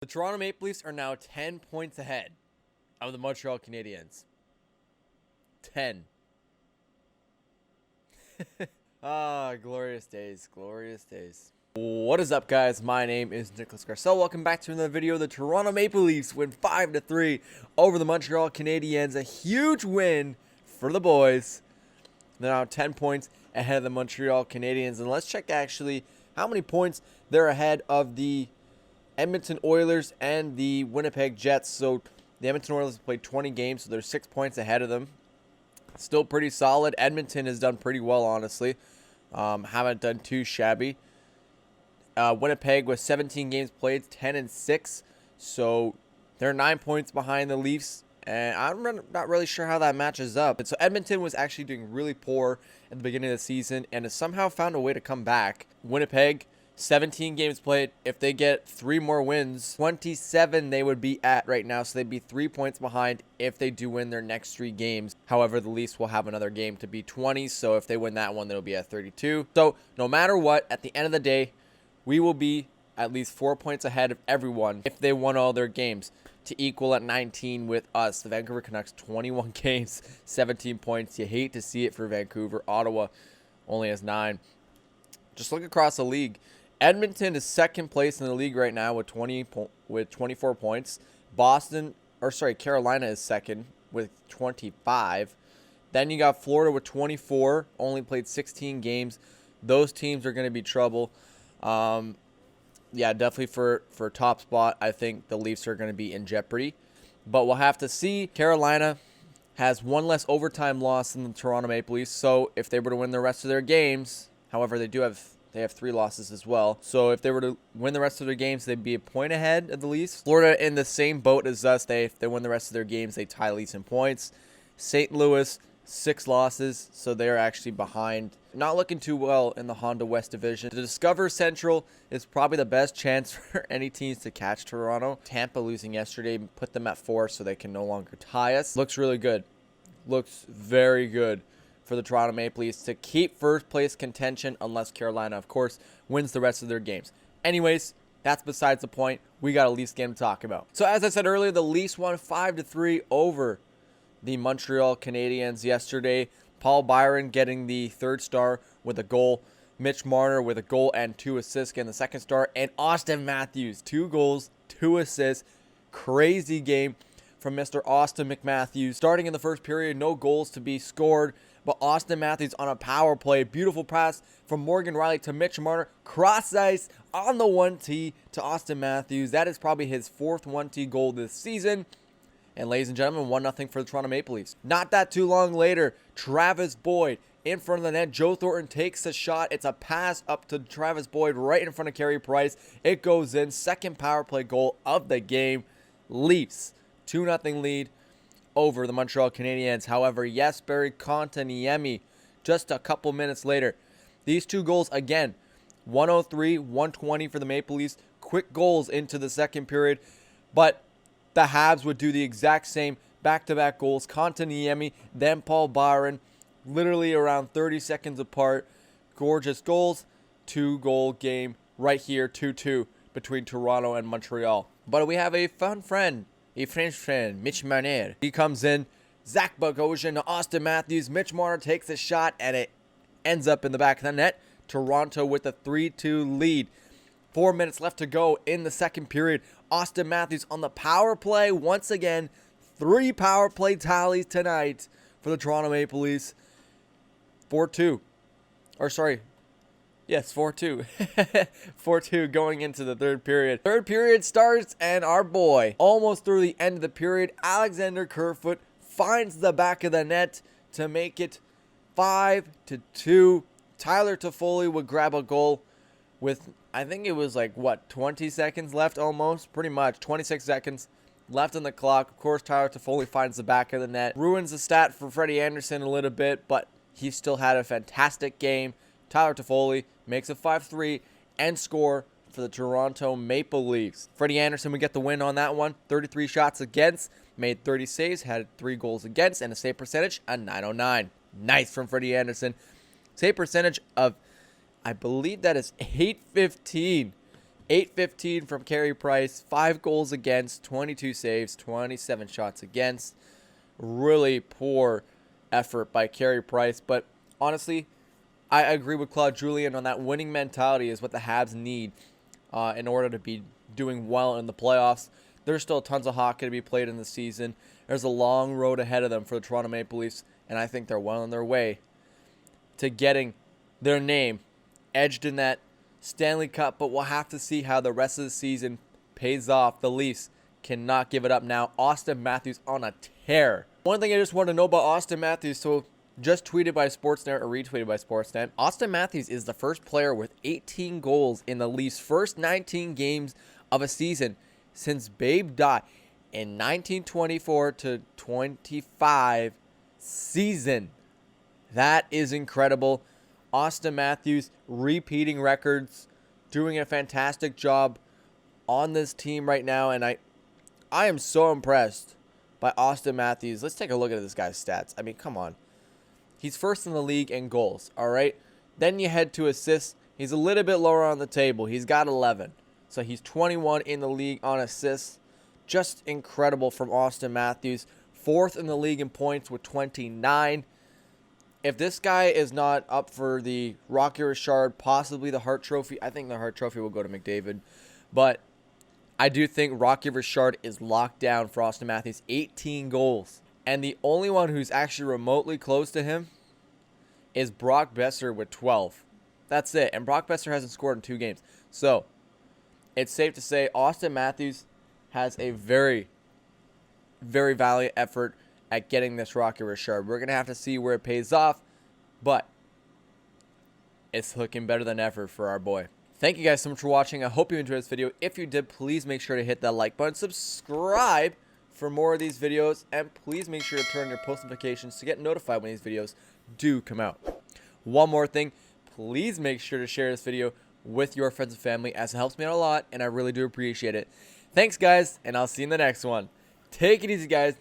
The Toronto Maple Leafs are now 10 points ahead of the Montreal Canadiens. 10. Glorious days, glorious days. What is up, guys? My name is Nicholas Garcelle. Welcome back to another video. The Toronto Maple Leafs win 5-3 over the Montreal Canadiens. A huge win for the boys. They're now 10 points ahead of the Montreal Canadiens. And let's check actually how many points they're ahead of the Edmonton Oilers and the Winnipeg Jets. So the Edmonton Oilers have played 20 games, so they're 6 points ahead of them. Still pretty solid. Edmonton has done pretty well, honestly. Haven't done too shabby. Winnipeg with 17 games played, 10-6. So they're 9 points behind the Leafs. And I'm not really sure how that matches up. And so Edmonton was actually doing really poor at the beginning of the season and has somehow found a way to come back. Winnipeg, 17 games played. If they get 3 more wins, 27 they would be at right now. So they'd be 3 points behind if they do win their next 3 games. However, the Leafs will have another game to be 20. So if they win that one, they'll be at 32. So no matter what, at the end of the day, we will be at least 4 points ahead of everyone if they won all their games to equal at 19 with us. The Vancouver Canucks, 21 games, 17 points. You hate to see it for Vancouver. Ottawa only has 9. Just look across the league. Edmonton is second place in the league right now with 24 points. Carolina is second with 25. Then you got Florida with 24, only played 16 games. Those teams are going to be trouble. Yeah, definitely for top spot, I think the Leafs are going to be in jeopardy. But we'll have to see. Carolina has 1 less overtime loss than the Toronto Maple Leafs. So if they were to win the rest of their games, however, they have 3 losses as well. So if they were to win the rest of their games, they'd be a point ahead of the Leafs. Florida in the same boat as us. If they win the rest of their games, they tie Leafs in points. St. Louis, 6 losses, so they're actually behind. Not looking too well in the Honda West Division. The Discover Central is probably the best chance for any teams to catch Toronto. Tampa losing yesterday put them at 4, so they can no longer tie us. Looks really good. Looks very good for the Toronto Maple Leafs to keep first place contention unless Carolina, of course, wins the rest of their games. Anyways, that's besides the point. We got a Leafs game to talk about. So as I said earlier, the Leafs won 5-3 over the Montreal Canadiens yesterday. Paul Byron getting the 3rd star with a goal. Mitch Marner with a goal and 2 assists getting the 2nd star. And Austin Matthews, 2 goals, 2 assists. Crazy game from Mr. Austin McMatthews. Starting in the first period, no goals to be scored. But Austin Matthews on a power play. Beautiful pass from Morgan Riley to Mitch Marner. Cross ice on the 1T to Austin Matthews. That is probably his 4th 1T goal this season. And ladies and gentlemen, 1-0 for the Toronto Maple Leafs. Not that too long later, Travis Boyd in front of the net. Joe Thornton takes a shot. It's a pass up to Travis Boyd right in front of Carey Price. It goes in. 2nd power play goal of the game. Leafs, 2-0 lead over the Montreal Canadiens. However, Jesperi Kontaniemi just a couple minutes later. These 2 goals again, 103, 120 for the Maple Leafs. Quick goals into the 2nd period. But the Habs would do the exact same back-to-back goals. Kontaniemi, then Paul Byron, literally around 30 seconds apart. Gorgeous goals. 2-goal game right here, 2-2 between Toronto and Montreal. But we have a fun friend, a French friend, Mitch Marner. He comes in, Zach Bogosian to Austin Matthews. Mitch Marner takes a shot, and it ends up in the back of the net. Toronto with a 3-2 lead. 4 minutes left to go in the 2nd period. Austin Matthews on the power play. Once again, 3 power play tallies tonight for the Toronto Maple Leafs. 4-2. Yes, 4-2. 4-2 going into the 3rd period. 3rd period starts, and our boy, almost through the end of the period, Alexander Kerfoot finds the back of the net to make it 5-2. Tyler Toffoli would grab a goal with, I think it was 20 seconds left almost? Pretty much. 26 seconds left on the clock. Of course, Tyler Toffoli finds the back of the net. Ruins the stat for Freddie Anderson a little bit, but he still had a fantastic game. Tyler Toffoli makes it 5-3 and score for the Toronto Maple Leafs. Freddie Anderson would get the win on that one. 33 shots against, made 30 saves, had 3 goals against, and a save percentage of .909. Nice from Freddie Anderson. Save percentage of, I believe that is .815. 815 from Carey Price, 5 goals against, 22 saves, 27 shots against. Really poor effort by Carey Price, but honestly, I agree with Claude Julien on that. Winning mentality is what the Habs need in order to be doing well in the playoffs. There's still tons of hockey to be played in the season. There's a long road ahead of them for the Toronto Maple Leafs, and I think they're well on their way to getting their name edged in that Stanley Cup, but we'll have to see how the rest of the season pays off. The Leafs cannot give it up now. Auston Matthews on a tear. One thing I just want to know about Auston Matthews, so just tweeted by Sportsnet or retweeted by Sportsnet, Auston Matthews is the first player with 18 goals in the Leafs' first 19 games of a season since Babe Dot in 1924 to 25 season. That is incredible. Auston Matthews repeating records, doing a fantastic job on this team right now, and I am so impressed by Auston Matthews. Let's take a look at this guy's stats. I mean, come on. He's first in the league in goals, all right? Then you head to assists. He's a little bit lower on the table. He's got 11. So he's 21 in the league on assists. Just incredible from Auston Matthews. Fourth in the league in points with 29. If this guy is not up for the Rocky Richard, possibly the Hart Trophy, I think the Hart Trophy will go to McDavid. But I do think Rocky Richard is locked down for Auston Matthews. 18 goals. And the only one who's actually remotely close to him is Brock Besser with 12. That's it. And Brock Besser hasn't scored in 2 games. So it's safe to say Auston Matthews has a very, very valiant effort at getting this Rocky Richard. We're going to have to see where it pays off, but it's looking better than ever for our boy. Thank you guys so much for watching. I hope you enjoyed this video. If you did, please make sure to hit that like button, subscribe for more of these videos, and please make sure to turn on your post notifications to get notified when these videos do come out. One more thing, please make sure to share this video with your friends and family, as it helps me out a lot, and I really do appreciate it. Thanks, guys, and I'll see you in the next one. Take it easy, guys.